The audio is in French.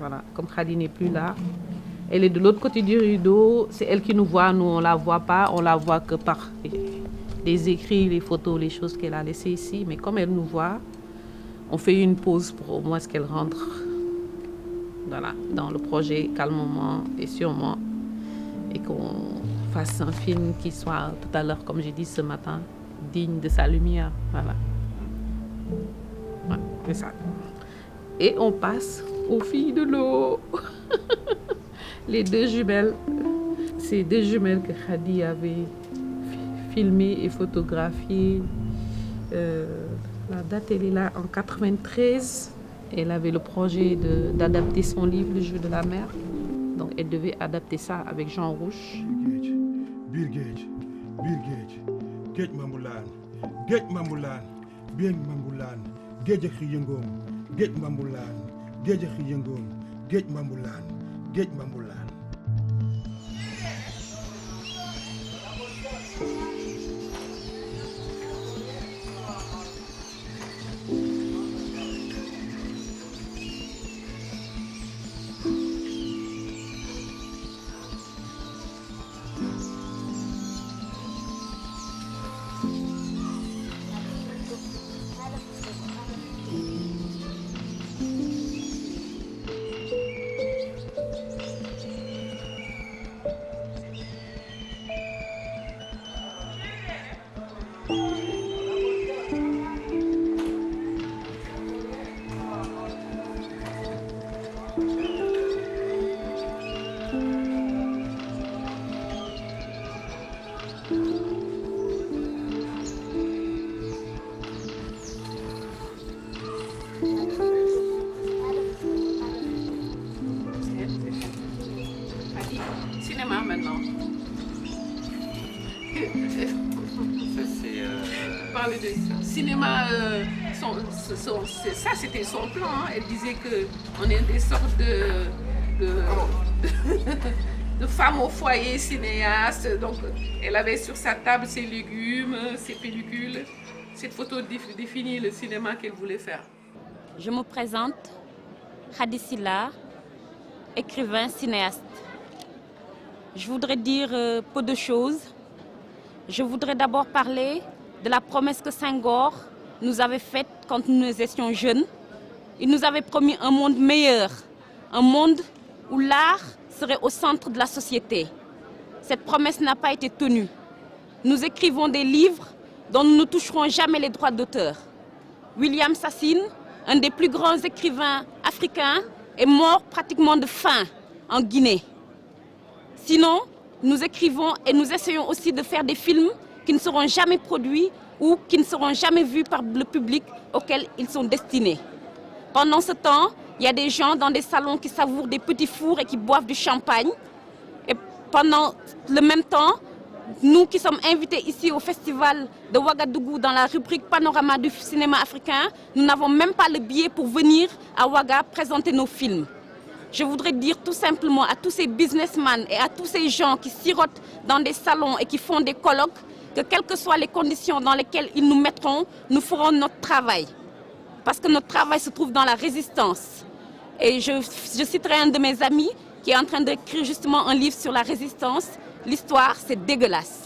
Voilà, comme Khady n'est plus là. Elle est de l'autre côté du rideau. C'est elle qui nous voit, nous on la voit pas. On la voit que par les écrits, les photos, les choses qu'elle a laissées ici. Mais comme elle nous voit, on fait une pause pour au moins qu'elle rentre, voilà, dans le projet calmement et sûrement, et qu'on fasse un film qui soit tout à l'heure, comme j'ai dit ce matin, digne de sa lumière. Voilà. Ouais, c'est ça. Et on passe aux filles de l'eau. Les deux jumelles. Ces deux jumelles que Khady avait filmées et photographiées. La date, elle est là en 93. Elle avait le projet d'adapter son livre, Le jeu de la mer. Donc elle devait adapter ça avec Jean Rouch. Cinéma maintenant. Parler de cinéma, ça c'était son plan. Hein. Elle disait qu'on est des sortes de femmes au foyer cinéastes. Donc elle avait sur sa table ses légumes, ses pellicules. Cette photo définit le cinéma qu'elle voulait faire. Je me présente, Khady Sylla, écrivain, cinéaste. Je voudrais dire peu de choses. Je voudrais d'abord parler de la promesse que Senghor nous avait faite quand nous étions jeunes. Il nous avait promis un monde meilleur, un monde où l'art serait au centre de la société. Cette promesse n'a pas été tenue. Nous écrivons des livres dont nous ne toucherons jamais les droits d'auteur. William Sassine, un des plus grands écrivains africains, est mort pratiquement de faim en Guinée. Sinon, nous écrivons et nous essayons aussi de faire des films qui ne seront jamais produits ou qui ne seront jamais vus par le public auquel ils sont destinés. Pendant ce temps, il y a des gens dans des salons qui savourent des petits fours et qui boivent du champagne. Et pendant le même temps, nous qui sommes invités ici au festival de Ouagadougou dans la rubrique Panorama du cinéma africain, nous n'avons même pas le billet pour venir à Ouaga présenter nos films. Je voudrais dire tout simplement à tous ces businessmen et à tous ces gens qui sirotent dans des salons et qui font des colloques que quelles que soient les conditions dans lesquelles ils nous mettront, nous ferons notre travail. Parce que notre travail se trouve dans la résistance. Et je citerai un de mes amis qui est en train d'écrire justement un livre sur la résistance. L'histoire, c'est dégueulasse.